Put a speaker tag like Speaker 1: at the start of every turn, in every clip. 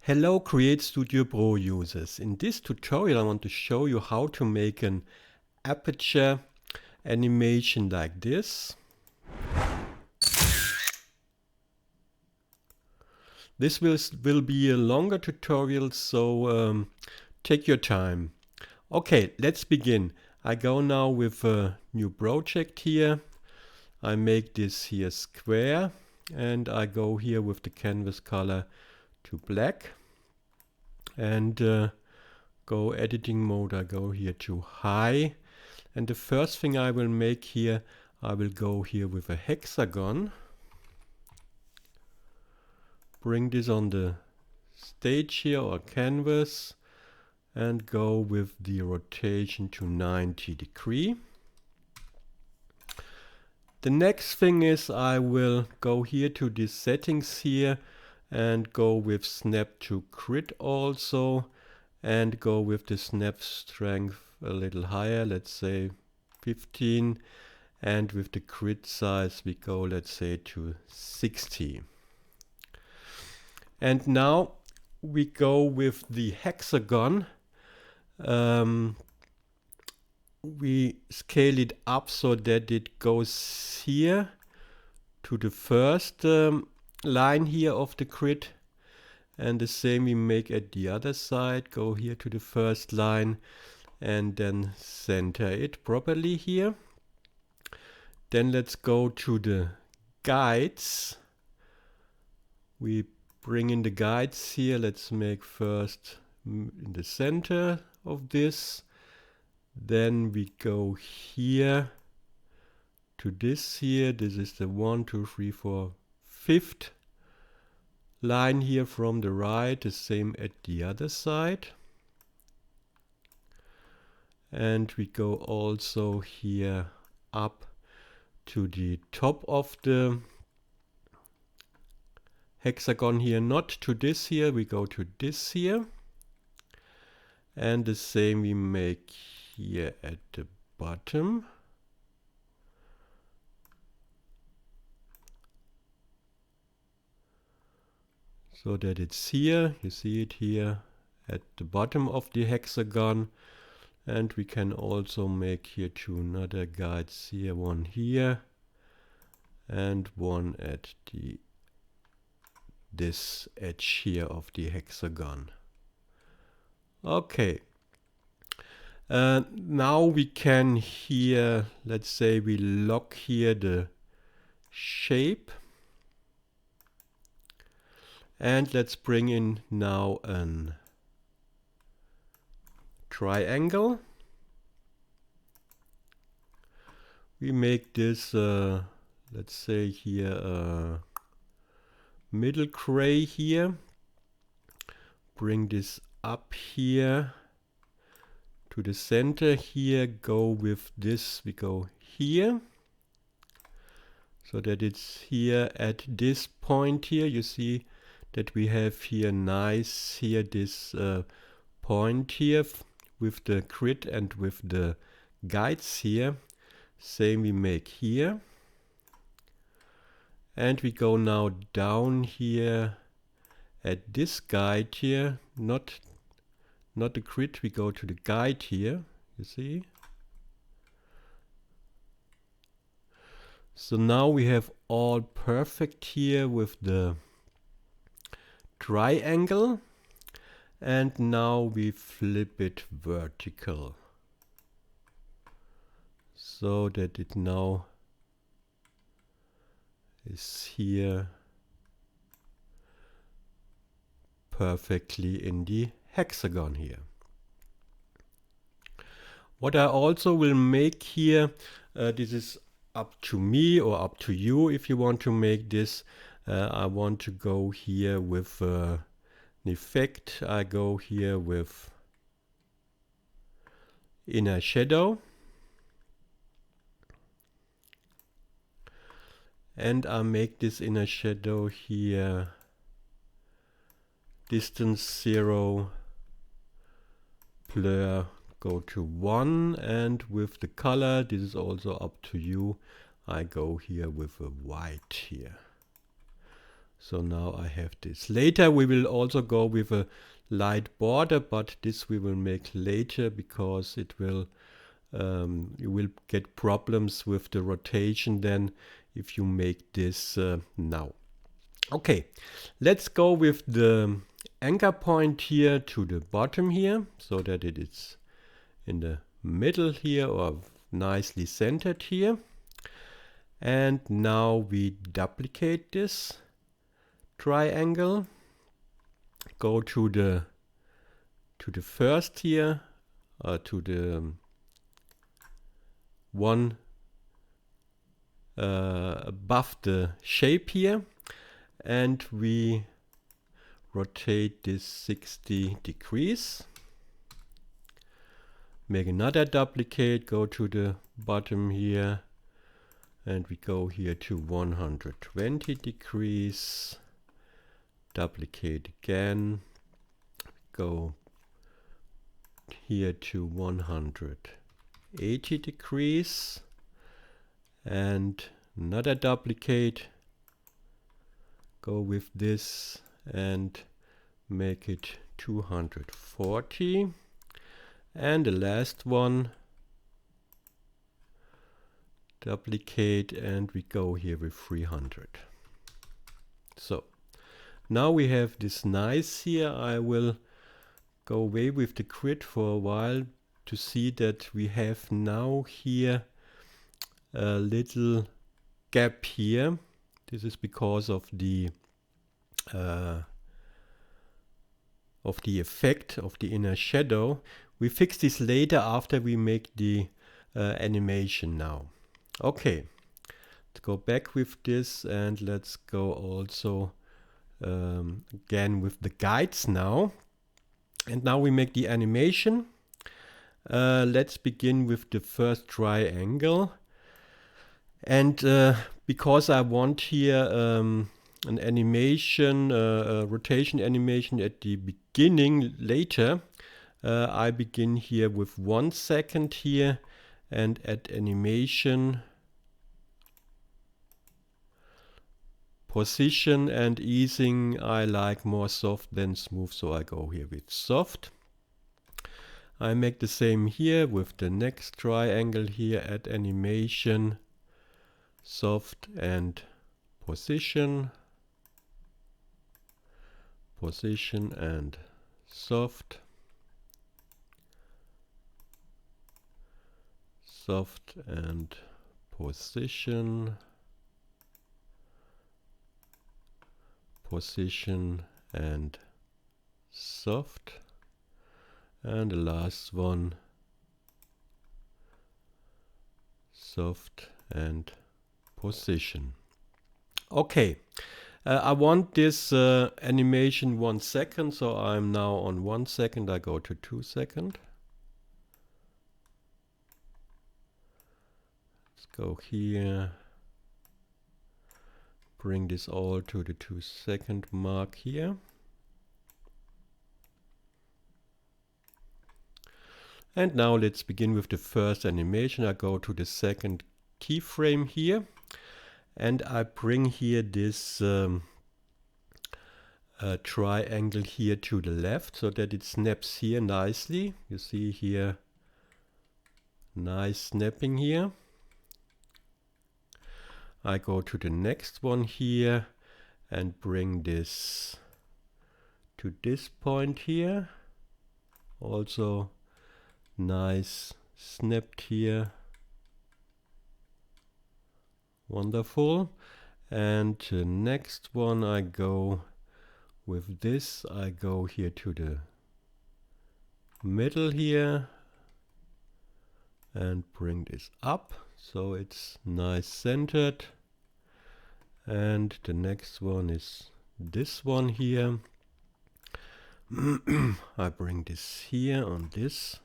Speaker 1: Hello CreateStudio Pro users. In this tutorial I want to show you how to make an Aperture animation like this. This will be a longer tutorial, so take your time. Okay, let's begin. I go now with a new project here. I make this here square and I go here with the canvas color to black and go editing mode. I go here to high, and the first thing I will make here, I will go here with a hexagon, bring this on the stage here or canvas, and go with the rotation to 90 degrees. The next thing is I will go here to the settings here and go with snap to grid also, and go with the snap strength a little higher, let's say 15, and with the grid size we go, let's say, to 60. And now we go with the hexagon. We scale it up so that it goes here to the first line here of the grid, and the same we make at the other side. Go here to the first line and then center it properly here. Then let's go to the guides. We bring in the guides here. Let's make first in the center of this. Then we go here to this here. This is the 1, 2, 3, 4, 5th line here from the right. The same at the other side. And we go also here up to the top of the hexagon here, not to this here, we go to this here. And the same we make here at the bottom. So that it's here, you see it here at the bottom of the hexagon. And we can also make here two another guides here, one here and one at this edge here of the hexagon. Okay. Now we can here, let's say we lock here the shape. And let's bring in now an triangle. We make this, let's say here, middle gray here. Bring this up here to the center here. Go with this, we go here. So that it's here at this point here. You see that we have here nice here this point here with the grid and with the guides here. Same we make here. And we go now down here at this guide here, not the grid, we go to the guide here, you see. So now we have all perfect here with the triangle, and now we flip it vertical so that it now is here perfectly in the hexagon here. What I also will make here, this is up to me or up to you if you want to make this. I want to go here with an effect. I go here with inner shadow. And I make this inner shadow here distance 0, blur go to 1, and with the color, this is also up to you, I go here with a white here. So now I have this. Later we will also go with a light border, but this we will make later because it will you will get problems with the rotation then if you make this now. Okay, let's go with the anchor point here to the bottom here so that it is in the middle here or nicely centered here. And now we duplicate this triangle, go to the first here, to the one above the shape here, and we rotate this 60 degrees. Make another duplicate, go to the bottom here, and we go here to 120 degrees. Duplicate again, go here to 180 degrees, and another duplicate, go with this and make it 240, and the last one, duplicate, and we go here with 300. So now we have this nice here. I will go away with the grid for a while to see that we have now here a little gap here. This is because of the effect of the inner shadow. We fix this later after we make the animation now. Okay, let's go back with this and let's go also again with the guides now. And now we make the animation. Let's begin with the first triangle. And because I want here an animation, a rotation animation at the beginning later, I begin here with 1 second here, and at animation, position and easing, I like more soft than smooth, so I go here with soft. I make the same here with the next triangle here at animation, soft and position, position and soft, soft and position, position and soft, and the last one, soft and position. Okay, I want this animation 1 second, so I'm now on 1 second. I go to 2 seconds. Let's go here, bring this all to the 2 second mark here. And now let's begin with the first animation. I go to the second keyframe here, and I bring here this triangle here to the left so that it snaps here nicely. You see here, nice snapping here. I go to the next one here and bring this to this point here. Also nice snapped here. Wonderful. And the next one I go with this. I go here to the middle here and bring this up so it's nice centered. And the next one is this one here. I bring this here on this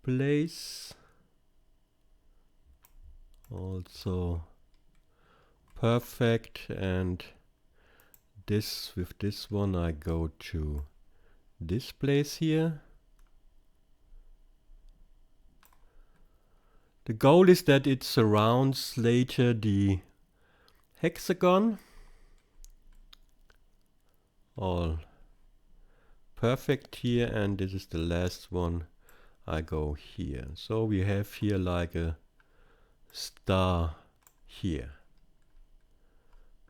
Speaker 1: place. Also perfect. And this, with this one I go to this place here. The goal is that it surrounds later the hexagon. all perfect here, and this is the last one. I go here. So we have here like a star here.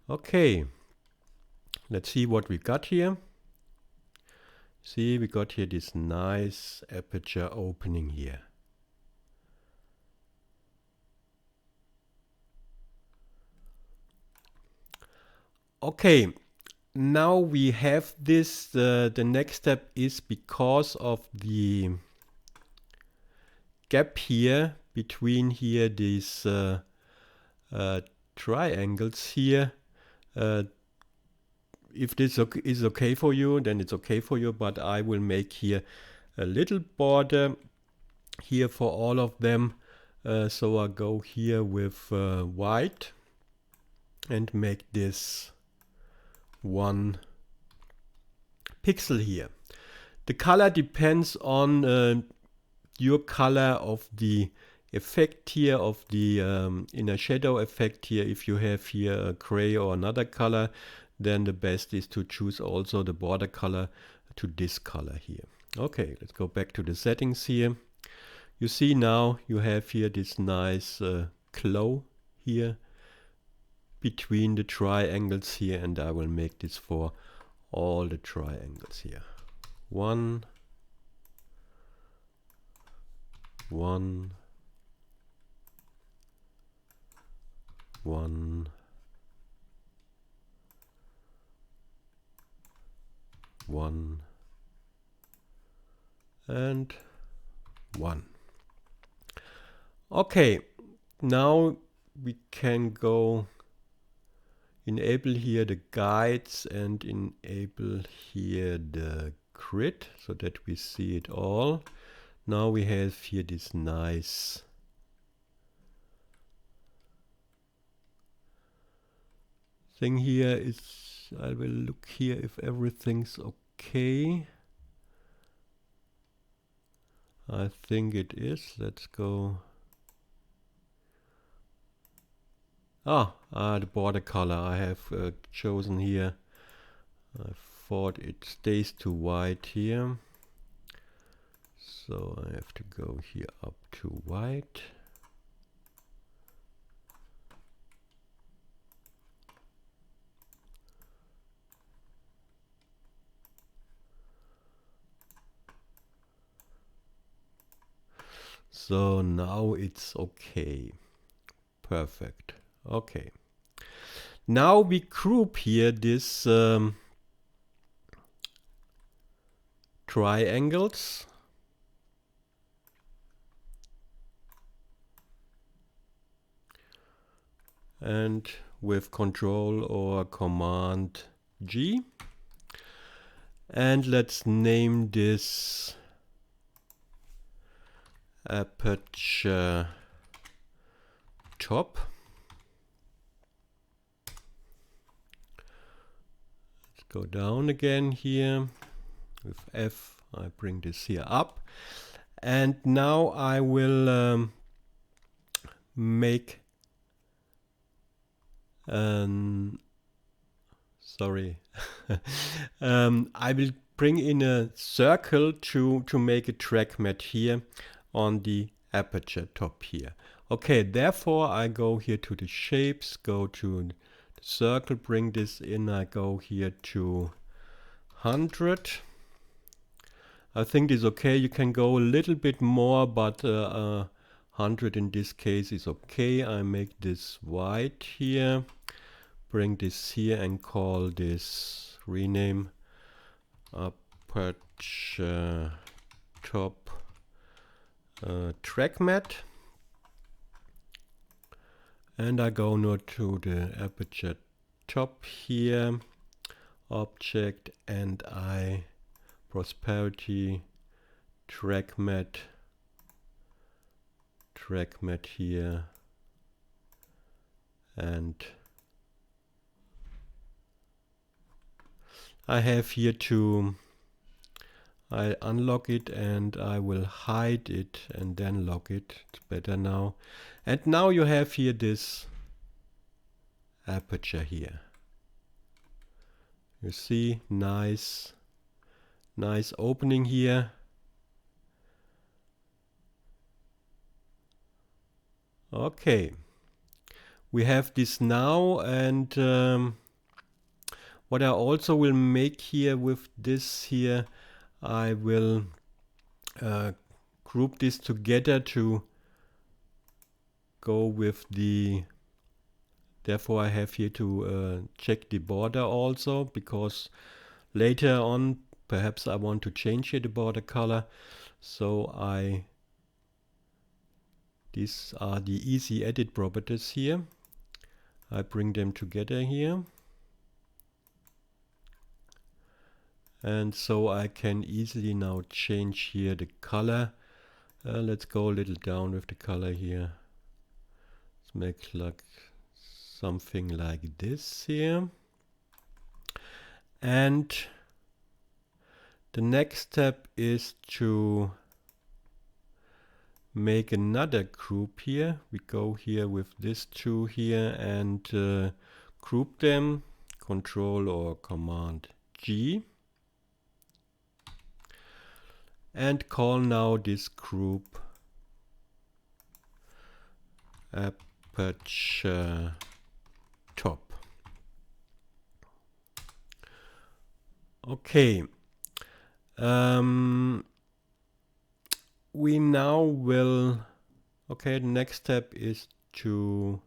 Speaker 1: Okay, let's see what we got here. See, we got here this nice aperture opening here. Okay, now we have this. The next step is because of the gap here between here these triangles here. If this is okay for you, then it's okay for you, but I will make here a little border here for all of them. So I go here with white and make this 1 pixel here. The color depends on your color of the effect here, of the inner shadow effect here. If you have here a gray or another color, then the best is to choose also the border color to this color here. Okay, let's go back to the settings here. You see now you have here this nice glow here between the triangles here, and I will make this for all the triangles here. 1, 1, 1, 1, and 1. Okay, now we can go enable here the guides and enable here the grid so that we see it all. Now we have here this nice thing here. I will look here if everything's okay. I think it is. Let's go. The border color I have chosen here. I thought it stays too white here. So I have to go here up to white. So now it's okay. Perfect. Okay. Now we group here this triangles. And with Control or Command G. And let's name this Aperture Top. Let's go down again here. With F, I bring this here up. And now I will make sorry. I will bring in a circle to make a track mat here on the aperture top here. Okay, therefore I go here to the shapes, go to the circle, bring this in, I go here to 100. I think it's okay. You can go a little bit more, but 100 in this case is okay. I make this white here, bring this here and call this, rename Aperture Top track mat. And I go now to the aperture top here, object, and I prosperity track mat here, and I have here to I unlock it and I will hide it and then lock it. It's better now. And now you have here this aperture here. You see, nice opening here. Okay, we have this now, and what I also will make here with this here, I will group this together to go with the, therefore I have here to check the border also, because later on perhaps I want to change here the border color. So these are the easy edit properties here. I bring them together here. And so I can easily now change here the color. Let's go a little down with the color here. Let's make like something like this here. And the next step is to make another group here. We go here with these two here and group them, Control or Command G, and call now this group Aperture Top. Okay. We now will, okay, the next step is to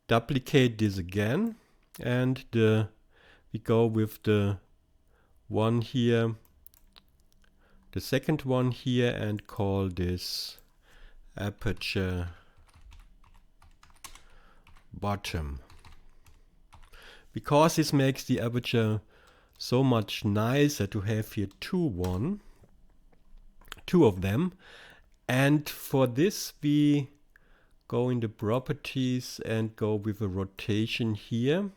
Speaker 1: duplicate this again, and we go with the one here, the second one here, and call this Aperture Bottom, because this makes the aperture so much nicer to have here two of them. And for this we go in the properties and go with a rotation here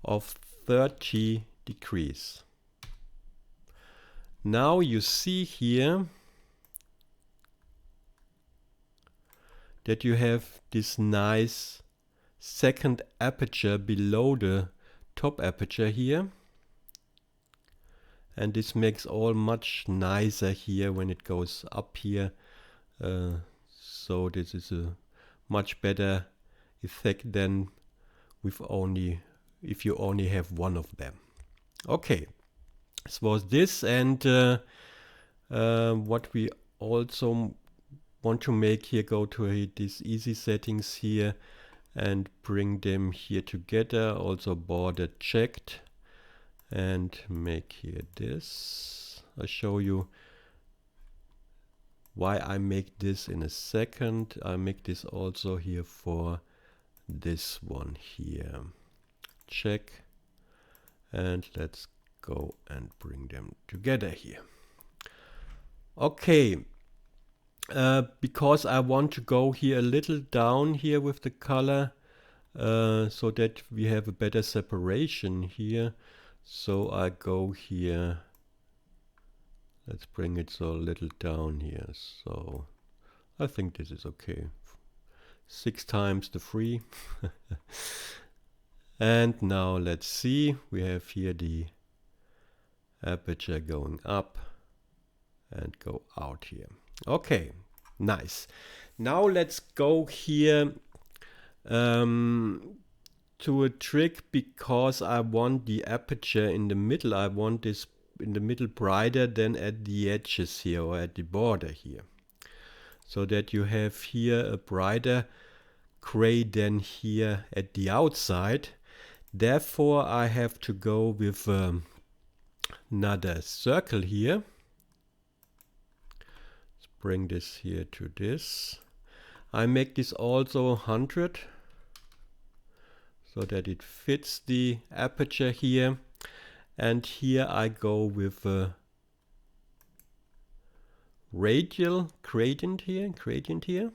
Speaker 1: of 30 degrees. Now you see here that you have this nice second aperture below the top aperture here. And this makes all much nicer here when it goes up here. So this is a much better effect than with if you only have one of them. Okay, this was this, and what we also want to make here, go to these easy settings here and bring them here together, also border checked, and make here this. I'll show you why I make this in a second. I make this also here for this one here. Check, and let's go and bring them together here. Okay, because I want to go here a little down here with the color, so that we have a better separation here. So I go here, let's bring it so a little down here. So I think this is okay. 6 times the 3. And now let's see, we have here the aperture going up and go out here. Okay, nice. Now let's go here to a trick, because I want the aperture in the middle. I want this in the middle brighter than at the edges here or at the border here. So that you have here a brighter gray than here at the outside. Therefore I have to go with another circle here. Let's bring this here to this. I make this also 100. So that it fits the aperture here, and here I go with a radial gradient here,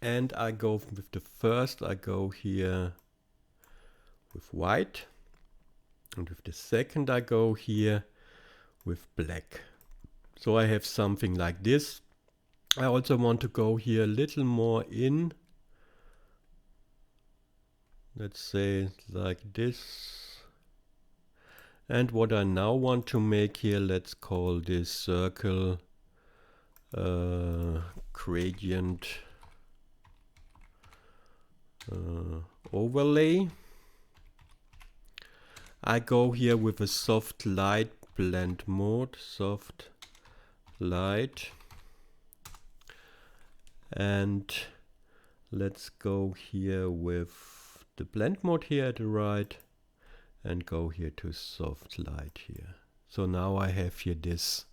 Speaker 1: and I go with the first, I go here with white, and with the second I go here with black. So I have something like this. I also want to go here a little more in let's say like this. And what I now want to make here, let's call this circle gradient overlay. I go here with a soft light blend mode, soft light, and let's go here with the blend mode here at the right and go here to soft light here. So now I have here this.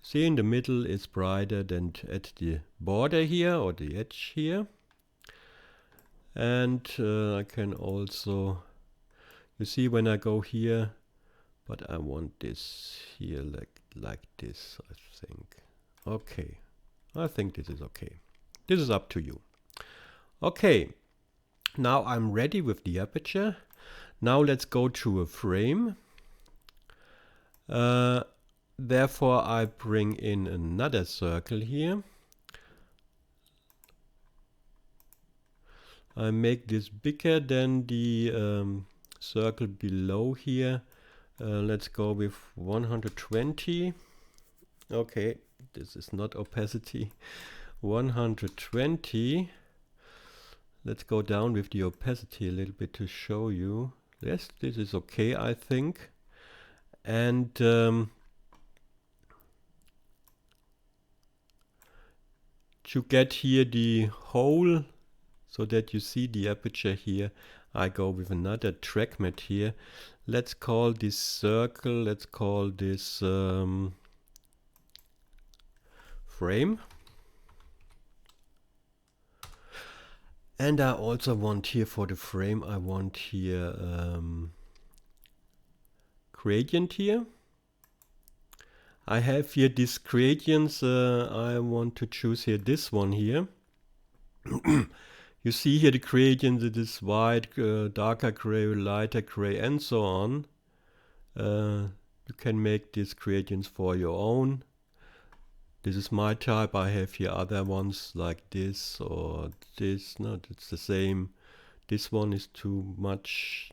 Speaker 1: See, in the middle is brighter than at the border here or the edge here. And I can also, you see when I go here, but I want this here like this, I think. Okay, I think this is okay. This is up to you. Okay, now I'm ready with the aperture. Now let's go to a frame. Therefore I bring in another circle here. I make this bigger than the circle below here. Let's go with 120. Okay, this is not opacity. 120. Let's go down with the opacity a little bit to show you. Yes, this is okay, I think. And to get here the hole so that you see the aperture here, I go with another track matte here. Let's call this circle, let's call this frame. And I also want here for the frame, I want here gradient here. I have here these gradients. I want to choose here this one here. You see here the gradient, it is white, darker gray, lighter gray, and so on. You can make these gradients for your own. This is my type. I have here other ones like this or this. No, it's the same. This one is too much.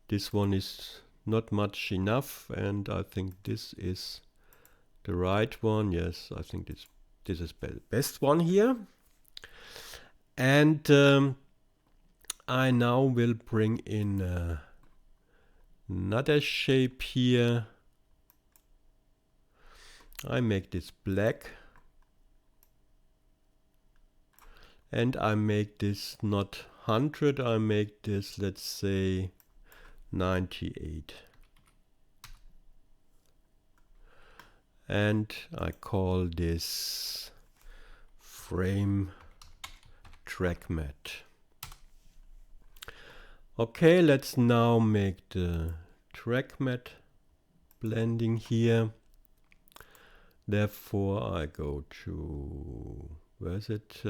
Speaker 1: This one is not much enough, and I think this is the right one. Yes, I think this is the best one here. And I now will bring in another shape here. I make this black. And I make this not 100, I make this, let's say, 98. And I call this frame track matte. Okay, let's now make the track matte blending here. Therefore I go to, where is it,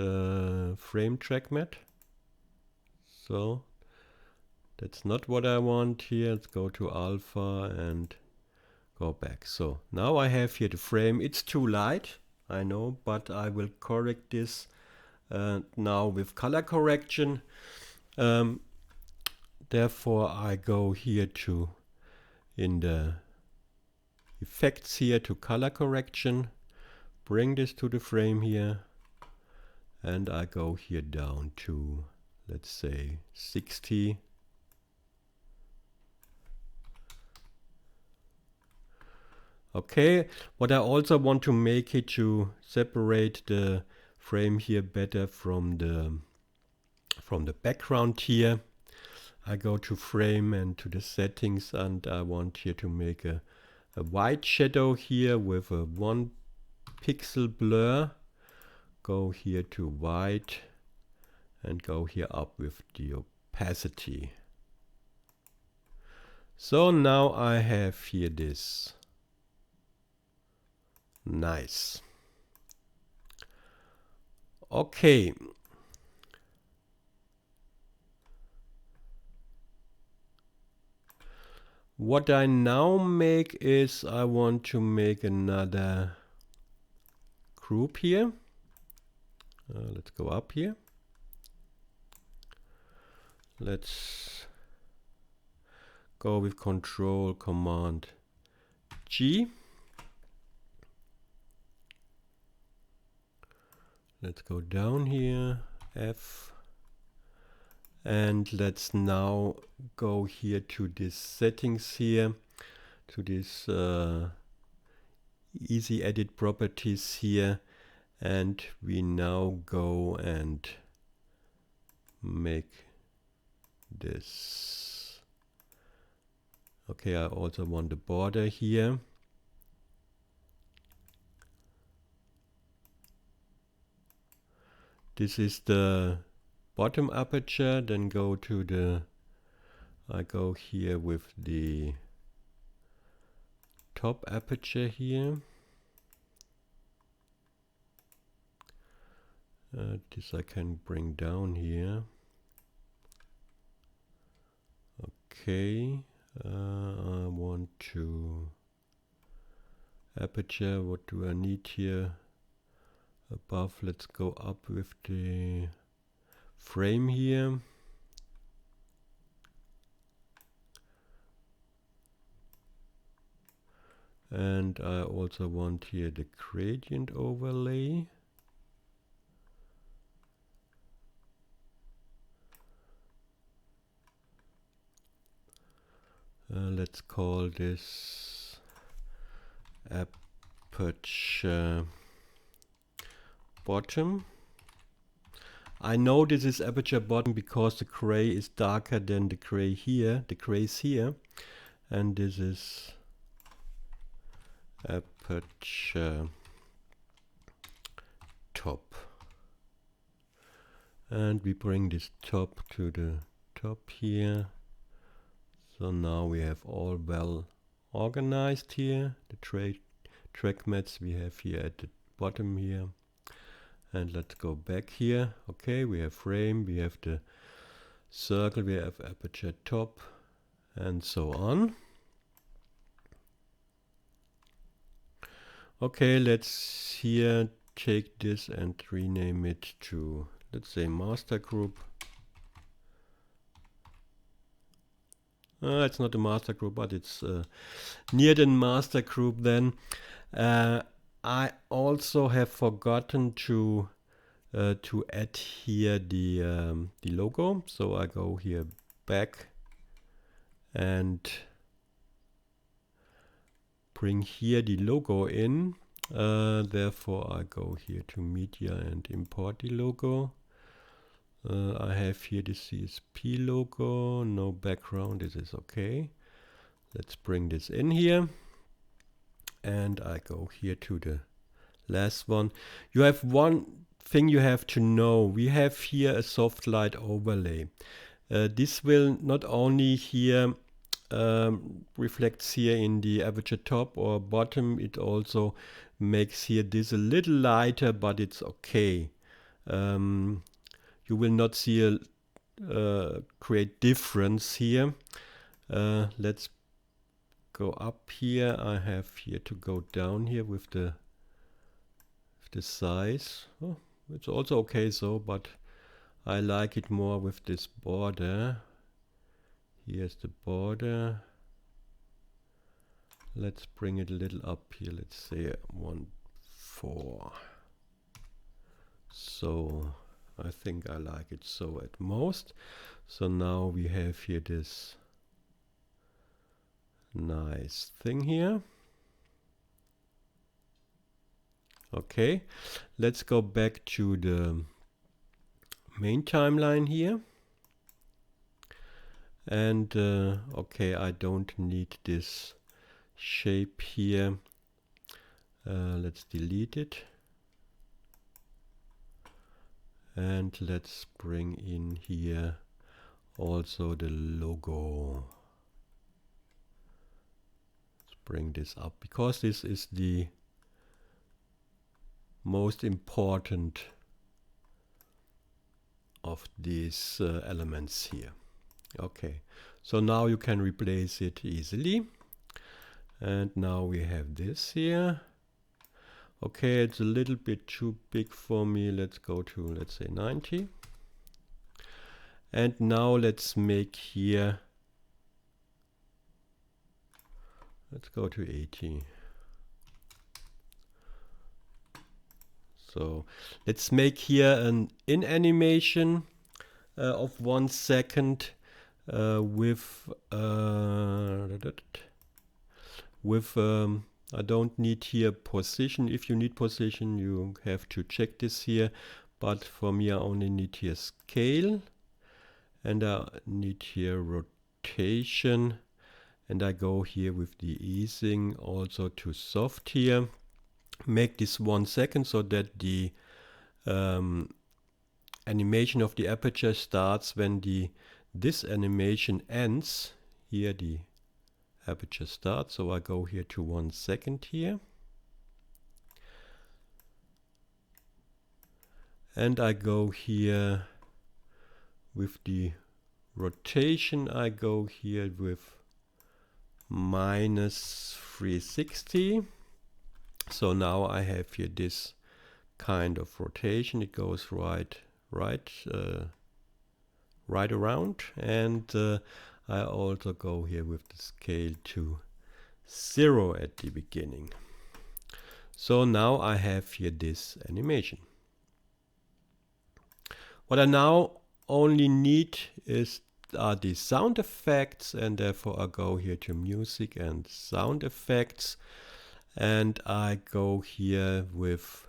Speaker 1: frame track matte. So that's not what I want here. Let's go to alpha and go back. So now I have here the frame. It's too light, I know, but I will correct this now with color correction. Therefore I go here to, in the effects here, to color correction, bring this to the frame here, and I go here down to, let's say, 60. Okay, what I also want to make it to separate the frame here better from the background here. I go to frame and to the settings, and I want here to make a white shadow here with a 1 pixel blur. Go here to white and go here up with the opacity. So now I have here this. Nice. Okay. What I now make is I want to make another group here. Let's go up here. Let's go with Control Command G. Let's go down here, F, and let's now go here to this settings here, to this easy edit properties here, and we now go and make this. Okay, I also want the border here. This is the bottom aperture, then go to the, I go here with the top aperture here. This I can bring down here. Okay, I want to aperture, what do I need here? Above, let's go up with the frame here. And I also want here the gradient overlay. Let's call this Aperture Bottom. I know this is Aperture Bottom because the gray is darker than the gray here, the grays here. And this is Aperture Top. And we bring this top to the top here. So now we have all well organized here. The track mats we have here at the bottom here. And let's go back here. Okay, we have frame, we have the circle, we have aperture top, and so on. Okay, let's here take this and rename it to, let's say, master group. It's not a master group, but it's near the master group then. I also have forgotten to add here the logo. So I go here back and bring here the logo in. Therefore I go here to media and import the logo. I have here the CSP logo, no background, this is okay. Let's bring this in here. And I go here to the last one. You have one thing you have to know. We have here a soft light overlay. This will not only here reflects here in the aperture top or bottom, it also makes here this a little lighter, but it's okay. You will not see a great difference here. Let's go up here. I have here to go down here with the size. Oh, it's also okay so, but I like it more with this border. Here's the border. Let's bring it a little up here. Let's say 1.4. So I think I like it so at most. So now we have here this nice thing here. Okay, let's go back to the main timeline here. And okay, I don't need this shape here. Let's delete it. And let's bring in here also the logo. Let's bring this up because this is the most important of these elements here. Okay, so now you can replace it easily. And now we have this here. Okay, it's a little bit too big for me. Let's go to, let's say, 90. And now let's make here, let's go to 80. So let's make here an in animation of 1 second with I don't need here position. If you need position, you have to check this here. But for me, I only need here scale. And I need here rotation. And I go here with the easing also to soft here. Make this 1 second so that the animation of the aperture starts when this animation ends. Here the aperture starts, so I go here to 1 second here. And I go here with the rotation, I go here with minus 360. So now I have here this kind of rotation. It goes right around, and I also go here with the scale to 0 at the beginning. So now I have here this animation. What I now only need are the sound effects, and therefore I go here to music and sound effects, and I go here with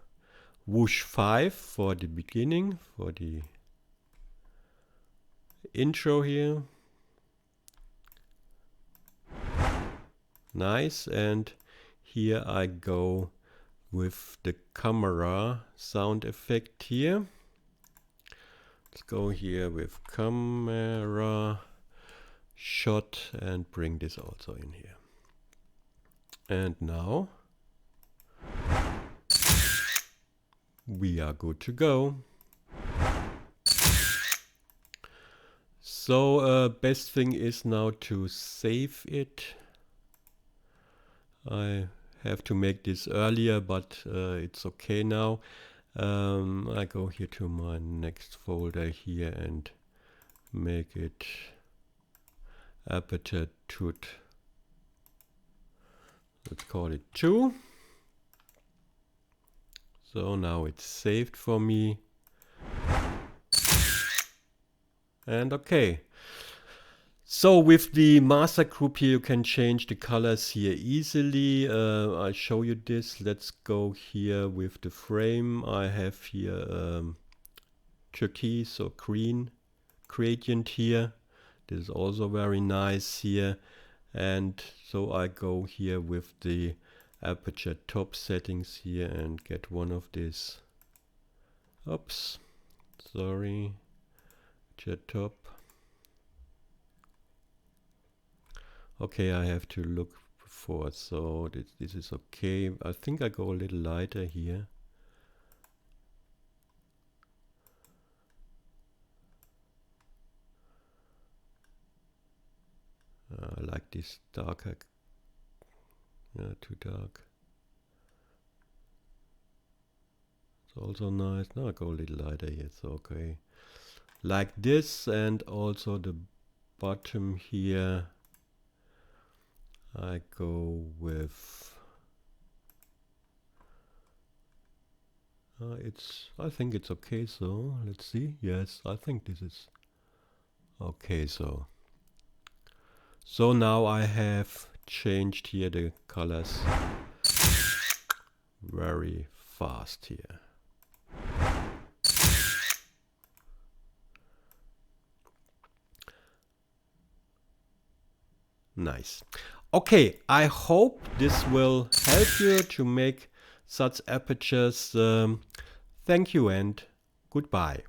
Speaker 1: whoosh 5 for the beginning, for the intro here. Nice. And here I go with the camera sound effect here. Let's go here with camera shot and bring this also in here. And now we are good to go. So best thing is now to save it. I have to make this earlier, but it's okay now. I go here to my next folder here and make it Aperture tut. Let's call it 2. So now it's saved for me. And okay. So with the master group here, you can change the colors here easily. I'll show you this. Let's go here with the frame. I have here turquoise or green gradient here. This is also very nice here. And so I go here with the aperture top settings here and get one of these. Oops, sorry, aperture top. Okay, I have to look for it, so this is okay. I think I go a little lighter here. I like this darker, too dark. It's also nice. Now I go a little lighter here, it's okay. Like this, and also the bottom here. I go with I think it's okay, so let's see. Yes, I think this is okay. So now I have changed here the colors very fast here. Nice. Okay, I hope this will help you to make such apertures. Thank you and goodbye.